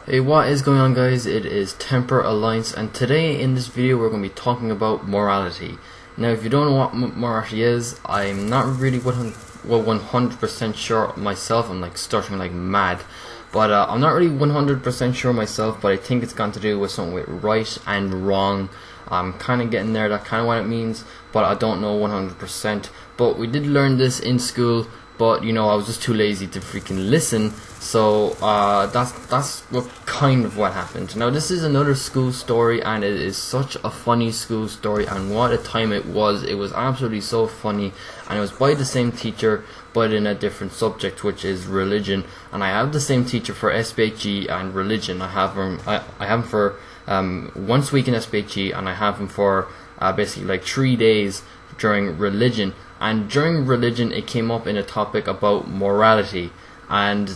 Hey, what is going on, guys? It is Temper Alliance, and today in this video we're going to be talking about morality. Now, if you don't know what morality is, I'm not really 100% sure myself. I'm like stuttering like mad, but I'm not really 100% sure myself, but I think it's got to do with something with right and wrong. I'm kind of getting there, that's kind of what it means, but I don't know 100%. But we did learn this in school, but you know, I was just too lazy to freaking listen. So that's what happened. Now, this is another school story, and it is such a funny school story, and what a time it was. It was absolutely so funny, and it was by the same teacher but in a different subject, which is religion. And I have the same teacher for SPHE and religion. I have him for once a week in SPHE, and I have him for basically like 3 days during religion. And during religion, it came up in a topic about morality, and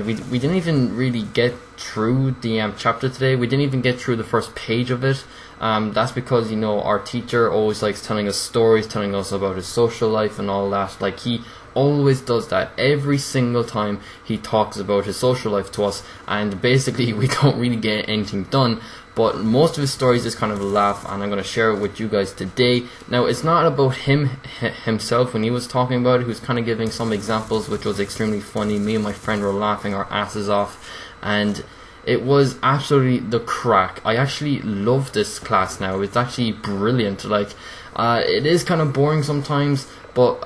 we didn't even really get through the chapter today. We didn't even get through the first page of it. That's because, you know, our teacher always likes telling us stories, telling us about his social life and all that. Like, he always does that every single time he talks about his social life to us, and basically we don't really get anything done. But most of his stories is kind of a laugh, and I'm going to share it with you guys today. Now, it's not about himself. When he was talking about it, he was kind of giving some examples, which was extremely funny. Me and my friend were laughing our asses off, and it was absolutely the crack. I actually love this class now. It's actually brilliant. Like, it is kind of boring sometimes, but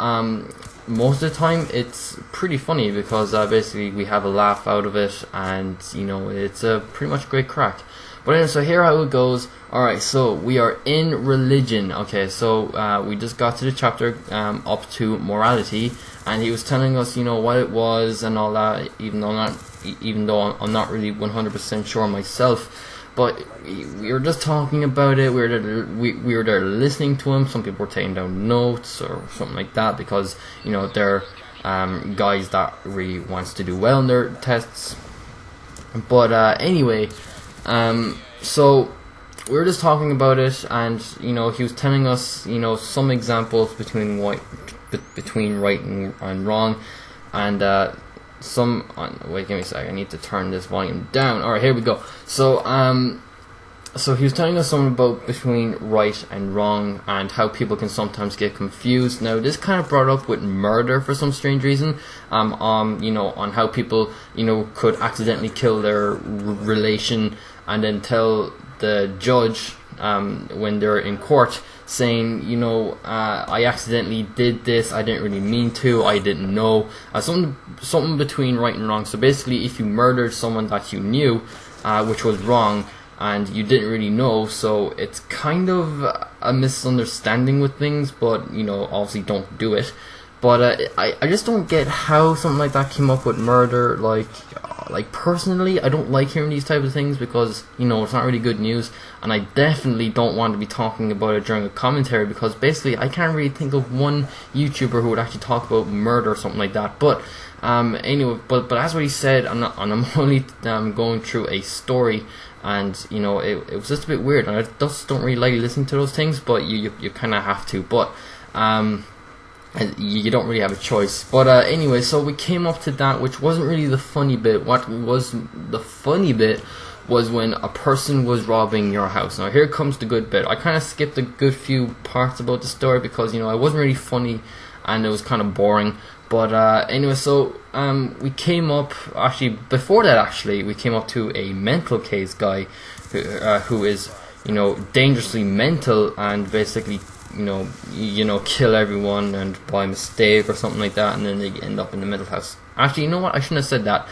most of the time it's pretty funny, because basically we have a laugh out of it, and you know, it's a pretty much great crack. But anyway, so here how it goes. Alright, so we are in religion. Okay, so we just got to the chapter up to morality, and he was telling us, you know, what it was and all that, even though I'm not really 100% sure myself. But we were just talking about it. We were there listening to him. Some people were taking down notes or something like that, because, you know, they're guys that really wants to do well in their tests. But anyway, so we were just talking about it, and you know, he was telling us, you know, some examples between right and wrong, and wait, give me a sec, I need to turn this volume down. Alright, here we go. So he was telling us something about between right and wrong, and how people can sometimes get confused. Now, this kind of brought up with murder for some strange reason. You know, on how people, you know, could accidentally kill their relation, and then tell the judge when they're in court, saying, you know, I accidentally did this, I didn't really mean to, I didn't know, something between right and wrong. So basically, if you murdered someone that you knew, which was wrong, and you didn't really know, so it's kind of a misunderstanding with things, but, you know, obviously don't do it. But I just don't get how something like that came up with murder. Like personally, I don't like hearing these type of things, because, you know, it's not really good news, and I definitely don't want to be talking about it during a commentary, because basically I can't really think of one YouTuber who would actually talk about murder or something like that. But anyway, but as what he said, I'm only going through a story, and you know, it was just a bit weird, and I just don't really like listening to those things, but you kind of have to. But you don't really have a choice. But anyway, so we came up to that, which wasn't really the funny bit. What was the funny bit was when a person was robbing your house. Now, here comes the good bit. I kind of skipped a good few parts about the story, because, you know, it wasn't really funny, and it was kind of boring. But anyway, so we came up, actually, before that, actually, we came up to a mental case guy who is, you know, dangerously mental, and basically, you know, kill everyone and by mistake or something like that, and then they end up in the mental house. Actually, you know what? I shouldn't have said that.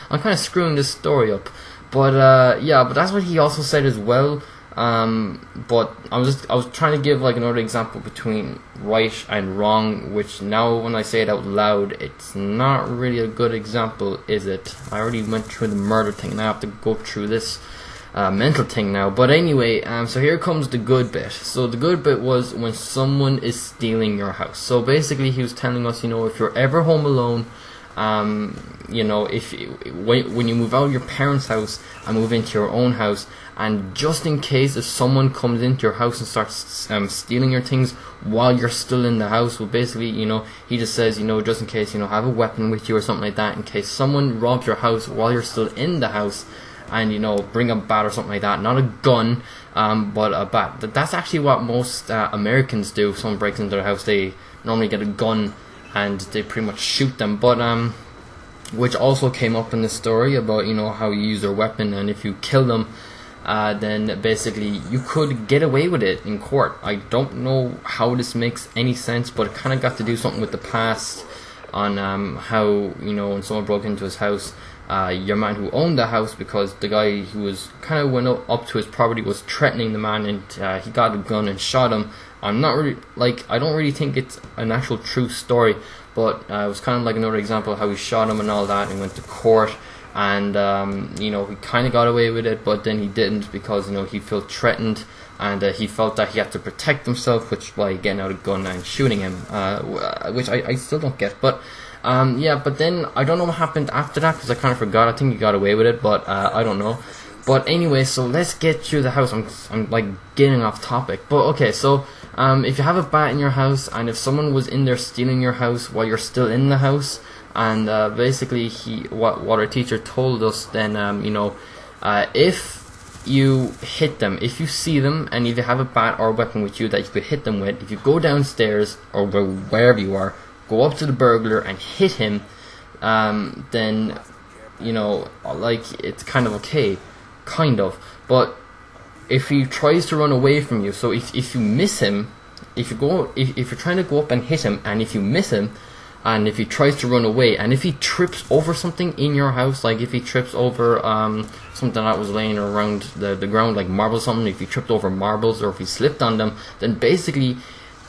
I'm kind of screwing this story up. But yeah, but that's what he also said as well. But I was trying to give like another example between right and wrong, which now when I say it out loud, it's not really a good example, is it? I already went through the murder thing, and I have to go through this mental thing now. But anyway, so here comes the good bit. So the good bit was when someone is stealing your house. So basically, he was telling us, you know, if you're ever home alone You know, when you move out of your parents' house and move into your own house, and just in case if someone comes into your house and starts stealing your things while you're still in the house, well, basically, you know, he just says, you know, just in case, you know, have a weapon with you or something like that, in case someone robs your house while you're still in the house, and, you know, bring a bat or something like that, not a gun, but a bat. That's actually what most Americans do. If someone breaks into their house, they normally get a gun and they pretty much shoot them. But which also came up in the story about, you know, how you use their weapon, and if you kill them, then basically you could get away with it in court. I don't know how this makes any sense, but it kind of got to do something with the past on how, you know, when someone broke into his house, your man who owned the house, because the guy who was kind of went up to his property was threatening the man, and he got a gun and shot him. I'm not really, like, I don't really think it's an actual true story, but it was kind of like another example of how he shot him and all that, and went to court, and you know, he kind of got away with it, but then he didn't, because, you know, he felt threatened, and he felt that he had to protect himself, which by getting out a gun and shooting him, which I still don't get. But yeah, but then I don't know what happened after that, because I kind of forgot. I think he got away with it, but I don't know. But anyway, so let's get through the house. I'm like getting off topic, but okay. So if you have a bat in your house, and if someone was in there stealing your house while you're still in the house, and basically what our teacher told us, then you know, if you hit them, if you see them, and if you have a bat or a weapon with you that you could hit them with, if you go downstairs or go wherever you are, go up to the burglar and hit him, then, you know, like, it's kind of okay, kind of. But if he tries to run away from you, so if you miss him, if you're trying to go up and hit him, and if you miss him, and if he tries to run away, and if he trips over something in your house, like if he trips over something that was laying around the ground, like marbles or something, if he tripped over marbles or if he slipped on them, then basically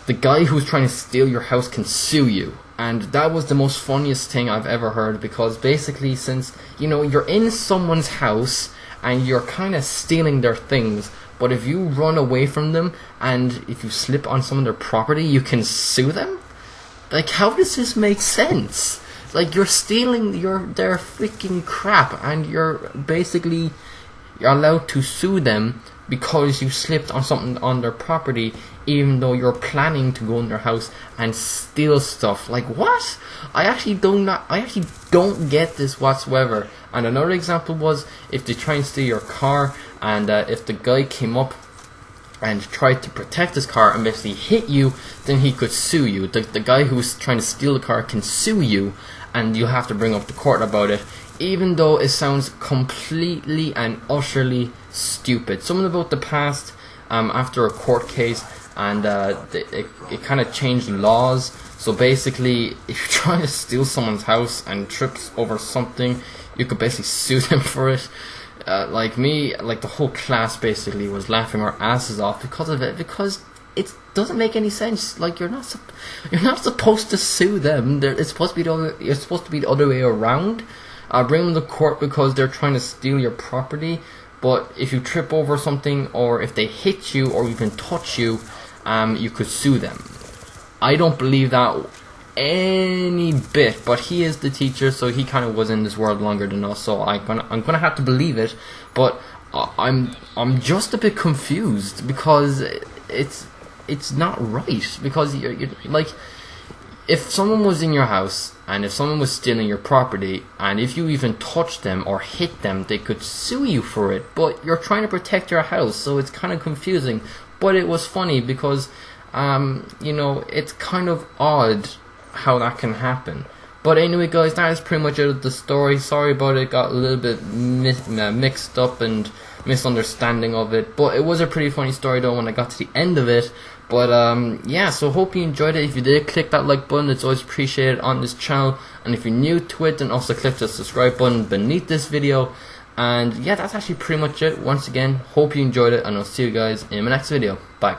the guy who's trying to steal your house can sue you. And that was the most funniest thing I've ever heard, because basically, since, you know, you're in someone's house and you're kind of stealing their things, but if you run away from them and if you slip on some of their property, you can sue them? Like, how does this make sense? Like, you're stealing their freaking crap, and you're allowed to sue them because you slipped on something on their property, even though you're planning to go in their house and steal stuff. Like, what? I actually don't get this whatsoever. And another example was, if they try and steal your car, and if the guy came up and tried to protect his car and basically hit you, then he could sue you. The guy who's trying to steal the car can sue you, and you have to bring up the court about it, even though it sounds completely and utterly stupid. Something about the past, after a court case, and it kind of changed laws. So basically, if you're trying to steal someone's house and trips over something, you could basically sue them for it. Like me, like the whole class basically was laughing our asses off because of it, because it doesn't make any sense. Like, you're not supposed to sue them. It's supposed to be the other way around. Bring them to court because they're trying to steal your property. But if you trip over something, or if they hit you or even touch you, you could sue them. I don't believe that any bit, but he is the teacher, so he kind of was in this world longer than us, so I'm gonna have to believe it. But I'm just a bit confused, because it's not right. Because you're like, if someone was in your house and if someone was stealing your property, and if you even touched them or hit them, they could sue you for it. But you're trying to protect your house, so it's kind of confusing. But it was funny because you know, it's kind of odd how that can happen. But anyway, guys, that is pretty much it of the story. Sorry about it, got a little bit mixed up and misunderstanding of it, but it was a pretty funny story though when I got to the end of it. But yeah, so hope you enjoyed it. If you did, click that like button, it's always appreciated on this channel. And if you're new to it, then also click the subscribe button beneath this video. And yeah, that's actually pretty much it. Once again, hope you enjoyed it, and I'll see you guys in my next video. Bye.